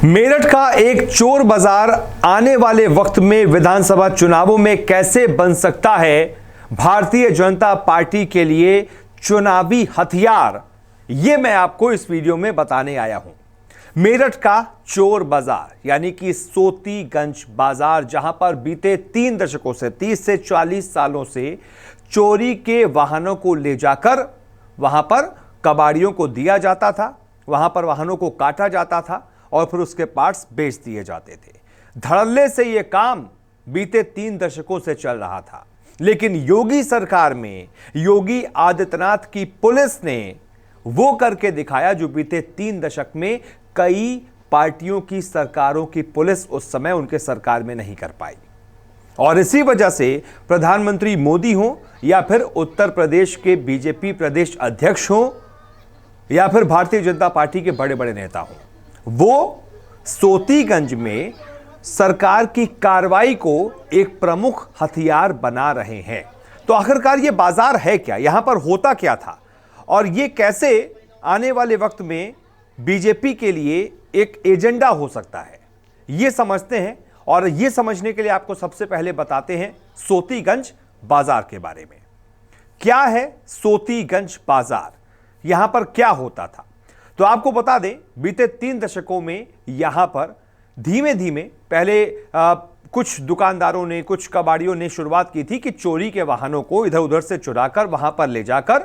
मेरठ का एक चोर बाजार आने वाले वक्त में विधानसभा चुनावों में कैसे बन सकता है भारतीय जनता पार्टी के लिए चुनावी हथियार, यह मैं आपको इस वीडियो में बताने आया हूं। मेरठ का चोर बाजार यानी कि सोतीगंज बाजार, जहां पर बीते 3 दशकों से 30 से 40 सालों से चोरी के वाहनों को ले जाकर वहां पर कबाड़ियों को दिया जाता था, वहां पर वाहनों को काटा जाता था और फिर उसके पार्ट्स बेच दिए जाते थे। धड़ल्ले से यह काम बीते 3 दशकों से चल रहा था, लेकिन योगी सरकार में योगी आदित्यनाथ की पुलिस ने वो करके दिखाया जो बीते 3 दशक में कई पार्टियों की सरकारों की पुलिस उस समय उनके सरकार में नहीं कर पाई। और इसी वजह से प्रधानमंत्री मोदी हो या फिर उत्तर प्रदेश के बीजेपी प्रदेश अध्यक्ष हो या फिर भारतीय जनता पार्टी के बड़े बड़े नेता हो, वो सोतीगंज में सरकार की कार्रवाई को एक प्रमुख हथियार बना रहे हैं। तो आखिरकार ये बाजार है क्या, यहां पर होता क्या था और ये कैसे आने वाले वक्त में बीजेपी के लिए एक एजेंडा हो सकता है, ये समझते हैं। और ये समझने के लिए आपको सबसे पहले बताते हैं सोतीगंज बाजार के बारे में। क्या है सोतीगंज बाजार, यहां पर क्या होता था? तो आपको बता दें, बीते 3 दशकों में यहां पर धीमे धीमे पहले कुछ दुकानदारों ने, कुछ कबाड़ियों ने शुरुआत की थी कि चोरी के वाहनों को इधर उधर से चुराकर वहां पर ले जाकर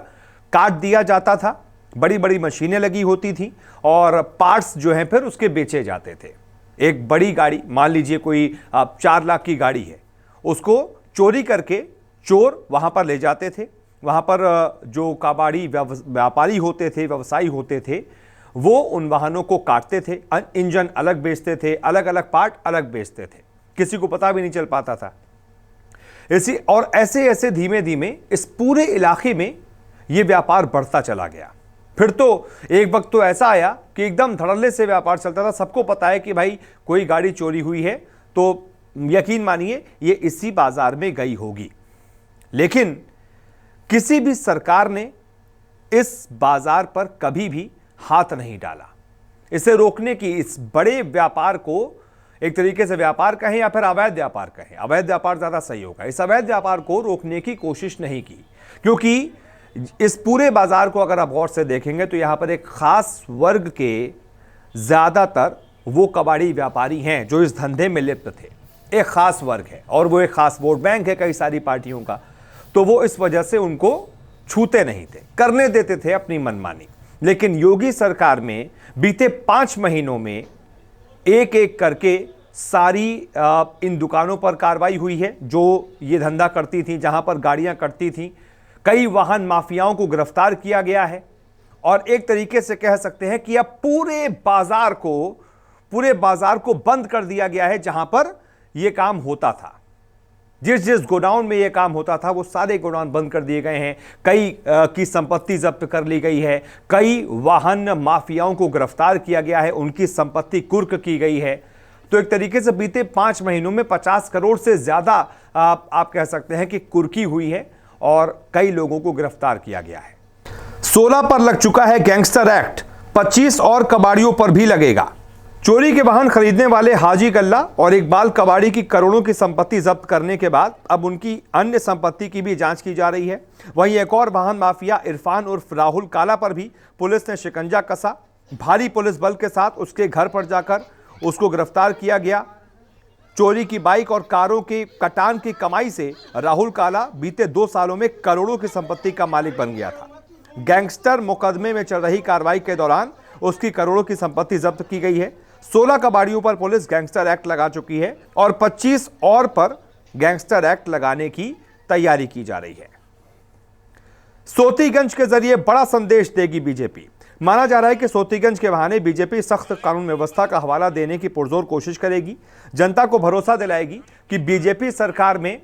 काट दिया जाता था। बड़ी बड़ी मशीनें लगी होती थी और पार्ट्स जो हैं फिर उसके बेचे जाते थे। एक बड़ी गाड़ी, मान लीजिए कोई 4 लाख की गाड़ी है, उसको चोरी करके चोर वहां पर ले जाते थे। वहां पर जो कबाड़ी व्यापारी होते थे, व्यवसायी होते थे, वो उन वाहनों को काटते थे, इंजन अलग बेचते थे, अलग अलग पार्ट अलग बेचते थे, किसी को पता भी नहीं चल पाता था। ऐसे ऐसे धीमे धीमे इस पूरे इलाके में यह व्यापार बढ़ता चला गया। फिर तो एक वक्त तो ऐसा आया कि एकदम धड़ल्ले से व्यापार चलता था। सबको पता है कि भाई कोई गाड़ी चोरी हुई है तो यकीन मानिए ये इसी बाजार में गई होगी। लेकिन किसी भी सरकार ने इस बाजार पर कभी भी हाथ नहीं डाला। इसे रोकने की, इस बड़े व्यापार को एक तरीके से व्यापार कहें या फिर अवैध व्यापार कहें, अवैध व्यापार ज्यादा सही होगा, इस अवैध व्यापार को रोकने की कोशिश नहीं की। क्योंकि इस पूरे बाजार को अगर आप गौर से देखेंगे तो यहां पर एक खास वर्ग के ज्यादातर वो कबाड़ी व्यापारी हैं जो इस धंधे में लिप्त थे। एक खास वर्ग है और वो एक खास वोट बैंक है कई सारी पार्टियों का, तो वो इस वजह से उनको छूते नहीं थे, करने देते थे अपनी मनमानी। लेकिन योगी सरकार में बीते 5 महीनों में एक एक करके सारी इन दुकानों पर कार्रवाई हुई है जो ये धंधा करती थी, जहां पर गाड़ियां कटती थी। कई वाहन माफियाओं को गिरफ्तार किया गया है और एक तरीके से कह सकते हैं कि अब पूरे बाजार को बंद कर दिया गया है। जहां पर यह काम होता था, जिस गोडाउन में यह काम होता था, वो सारे गोडाउन बंद कर दिए गए हैं। कई की संपत्ति जब्त कर ली गई है, कई वाहन माफियाओं को गिरफ्तार किया गया है, उनकी संपत्ति कुर्क की गई है। तो एक तरीके से बीते 5 महीनों में 50 करोड़ से ज्यादा आप कह सकते हैं कि कुर्की हुई है और कई लोगों को गिरफ्तार किया गया है। 16 पर लग चुका है गैंगस्टर एक्ट, 25 और कबाड़ियों पर भी लगेगा। चोरी के वाहन खरीदने वाले हाजी गल्ला और इकबाल कबाड़ी की करोड़ों की संपत्ति जब्त करने के बाद अब उनकी अन्य संपत्ति की भी जांच की जा रही है। वहीं एक और वाहन माफिया इरफान उर्फ राहुल काला पर भी पुलिस ने शिकंजा कसा। भारी पुलिस बल के साथ उसके घर पर जाकर उसको गिरफ्तार किया गया। चोरी की बाइक और कारों की कटान की कमाई से राहुल काला बीते 2 सालों में करोड़ों की संपत्ति का मालिक बन गया था। गैंगस्टर मुकदमे में चल रही कार्रवाई के दौरान उसकी करोड़ों की संपत्ति जब्त की गई है। 16 कबाड़ियों पर पुलिस गैंगस्टर एक्ट लगा चुकी है और 25 और पर गैंगस्टर एक्ट लगाने की तैयारी की जा रही है। सोतीगंज के जरिए बड़ा संदेश देगी बीजेपी। माना जा रहा है कि सोतीगंज के बहाने बीजेपी सख्त कानून व्यवस्था का हवाला देने की पुरजोर कोशिश करेगी। जनता को भरोसा दिलाएगी कि बीजेपी सरकार में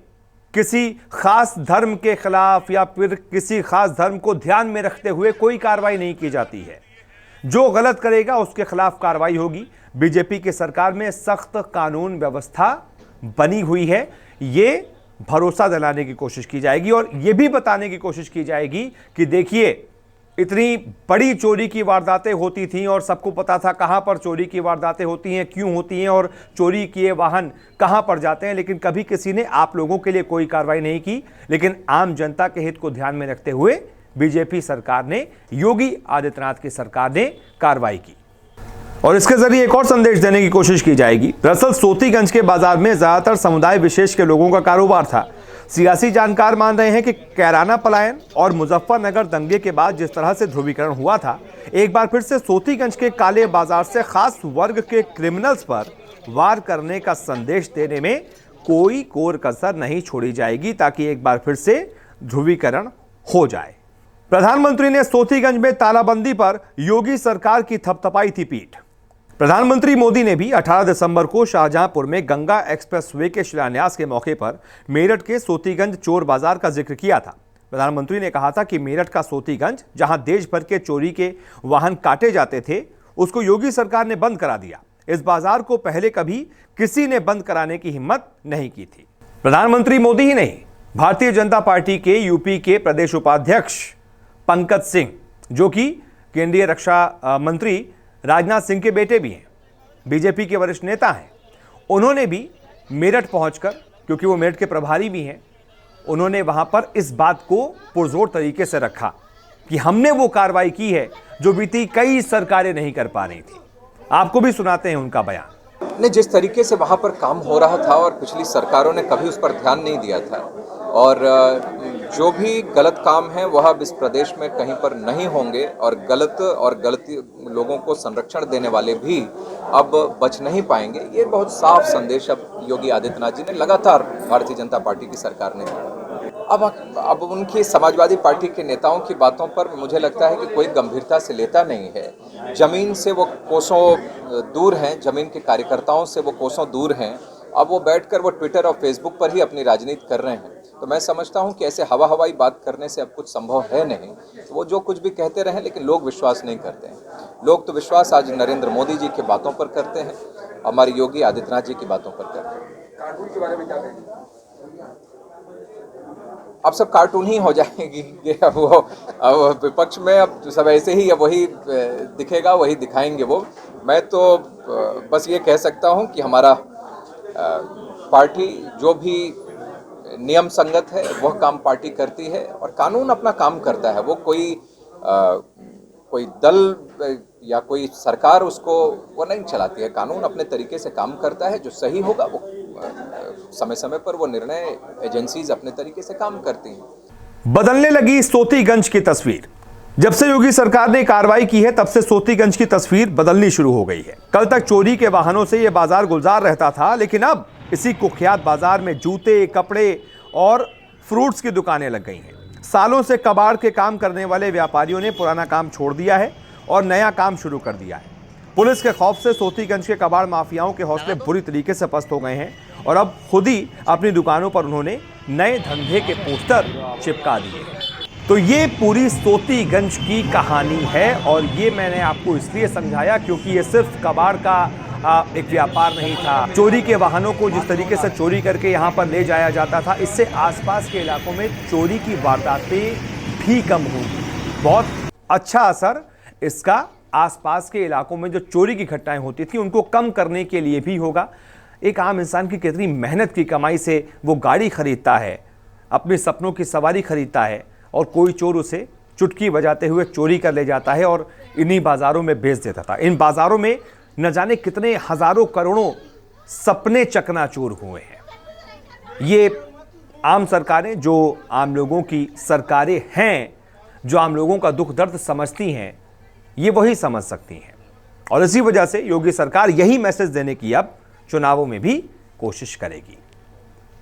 किसी खास धर्म के खिलाफ या फिर किसी खास धर्म को ध्यान में रखते हुए कोई कार्रवाई नहीं की जाती है। जो गलत करेगा उसके खिलाफ कार्रवाई होगी। बीजेपी की सरकार में सख्त कानून व्यवस्था बनी हुई है, ये भरोसा दिलाने की कोशिश की जाएगी और यह भी बताने की कोशिश की जाएगी कि देखिए इतनी बड़ी चोरी की वारदातें होती थीं और सबको पता था कहां पर चोरी की वारदातें होती हैं, क्यों होती हैं और चोरी किए वाहन कहां पर जाते हैं, लेकिन कभी किसी ने आप लोगों के लिए कोई कार्रवाई नहीं की। लेकिन आम जनता के हित को ध्यान में रखते हुए बीजेपी सरकार ने, योगी आदित्यनाथ की सरकार ने कार्रवाई की और इसके जरिए एक और संदेश देने की कोशिश की जाएगी। दरअसल सोतीगंज के बाजार में ज्यादातर समुदाय विशेष के लोगों का कारोबार था। सियासी जानकार मान रहे हैं कि कैराना पलायन और मुजफ्फरनगर दंगे के बाद जिस तरह से ध्रुवीकरण हुआ था, एक बार फिर से सोतीगंज के काले बाजार से खास वर्ग के क्रिमिनल्स पर वार करने का संदेश देने में कोई कोर कसर नहीं छोड़ी जाएगी, ताकि एक बार फिर से ध्रुवीकरण हो जाए। प्रधानमंत्री ने सोतीगंज में तालाबंदी पर योगी सरकार की थपथपाई थी पीठ। प्रधानमंत्री मोदी ने भी 18 दिसंबर को शाहजहांपुर में गंगा एक्सप्रेसवे के शिलान्यास के मौके पर मेरठ के सोतीगंज चोर बाजार का जिक्र किया था। प्रधानमंत्री ने कहा था कि मेरठ का सोतीगंज, जहां देश भर के चोरी के वाहन काटे जाते थे, उसको योगी सरकार ने बंद करा दिया। इस बाजार को पहले कभी किसी ने बंद कराने की हिम्मत नहीं की थी। प्रधानमंत्री मोदी ही नहीं, भारतीय जनता पार्टी के यूपी के प्रदेश उपाध्यक्ष पंकज सिंह, जो कि केंद्रीय रक्षा मंत्री राजनाथ सिंह के बेटे भी हैं, बीजेपी के वरिष्ठ नेता हैं, उन्होंने भी मेरठ पहुंचकर, क्योंकि वो मेरठ के प्रभारी भी हैं, उन्होंने वहां पर इस बात को पुरजोर तरीके से रखा कि हमने वो कार्रवाई की है जो बीती कई सरकारें नहीं कर पा रही थी। आपको भी सुनाते हैं उनका बयान। ने जिस तरीके से वहाँ पर काम हो रहा था और पिछली सरकारों ने कभी उस पर ध्यान नहीं दिया था, और जो भी गलत काम है वह अब इस प्रदेश में कहीं पर नहीं होंगे, और गलती लोगों को संरक्षण देने वाले भी अब बच नहीं पाएंगे। ये बहुत साफ संदेश अब योगी आदित्यनाथ जी ने लगातार भारतीय जनता पार्टी की सरकार ने दिया। अब उनकी समाजवादी पार्टी के नेताओं की बातों पर मुझे लगता है कि कोई गंभीरता से लेता नहीं है। जमीन से वो कोसों दूर हैं, जमीन के कार्यकर्ताओं से वो कोसों दूर हैं। अब वो बैठकर वो ट्विटर और फेसबुक पर ही अपनी राजनीति कर रहे हैं। तो मैं समझता हूं कि ऐसे हवाई बात करने से अब कुछ संभव है नहीं। तो वो जो कुछ भी कहते रहें, लेकिन लोग विश्वास नहीं करते हैं। लोग तो विश्वास आज नरेंद्र मोदी जी की बातों पर करते हैं, हमारे योगी आदित्यनाथ जी की बातों पर करते हैं। कार्टून के बारे में क्या कहेंगे? अब सब कार्टून ही हो जाएगी। अब विपक्ष में अब सब ऐसे ही, अब वही दिखेगा, वही दिखाएंगे वो। मैं तो बस ये कह सकता हूं कि हमारा पार्टी जो भी नियम संगत है वह काम पार्टी करती है, और कानून अपना काम करता है। वो कोई दल या कोई सरकार उसको वो नहीं चलाती है। कानून अपने तरीके से काम करता है। जो सही होगा वो समय समय पर वो निर्णय एजेंसीज अपने तरीके से काम करती हैं। बदलने लगी सोतीगंज की तस्वीर। जब से योगी सरकार ने कार्रवाई की है, तब से सोतीगंज की तस्वीर बदलनी शुरू हो गई है। कल तक चोरी के वाहनों से यह बाजार गुलजार रहता था, लेकिन अब इसी कुख्यात बाजार में जूते, कपड़े और फ्रूट्स की दुकानें लग गई हैं। सालों से कबाड़ के काम करने वाले व्यापारियों ने पुराना काम छोड़ दिया है और नया काम शुरू कर दिया है। पुलिस के खौफ से सोतीगंज के कबाड़ माफियाओं के हौसले बुरी तरीके से पस्त हो गए हैं और अब खुद ही अपनी दुकानों पर उन्होंने नए धंधे के पोस्टर चिपका दिए। तो ये पूरी सोतीगंज की कहानी है, और ये मैंने आपको इसलिए समझाया क्योंकि ये सिर्फ कबाड़ का एक व्यापार नहीं था। चोरी के वाहनों को जिस तरीके से चोरी करके यहाँ पर ले जाया जाता था, इससे आसपास के इलाकों में चोरी की वारदातें भी कम होंगी। बहुत अच्छा असर इसका आसपास के इलाकों में जो चोरी की घटनाएं होती थी उनको कम करने के लिए भी होगा। एक आम इंसान की कितनी मेहनत की कमाई से वो गाड़ी खरीदता है, अपने सपनों की सवारी खरीदता है, और कोई चोर उसे चुटकी बजाते हुए चोरी कर ले जाता है और इन्हीं बाज़ारों में बेच देता था। इन बाज़ारों में न जाने कितने हज़ारों करोड़ों सपने चकनाचूर हुए हैं। ये आम सरकारें, जो आम लोगों की सरकारें हैं, जो आम लोगों का दुख दर्द समझती हैं, ये वही समझ सकती हैं। और इसी वजह से योगी सरकार यही मैसेज देने की अब चुनावों में भी कोशिश करेगी।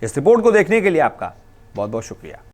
इस रिपोर्ट को देखने के लिए आपका बहुत बहुत शुक्रिया।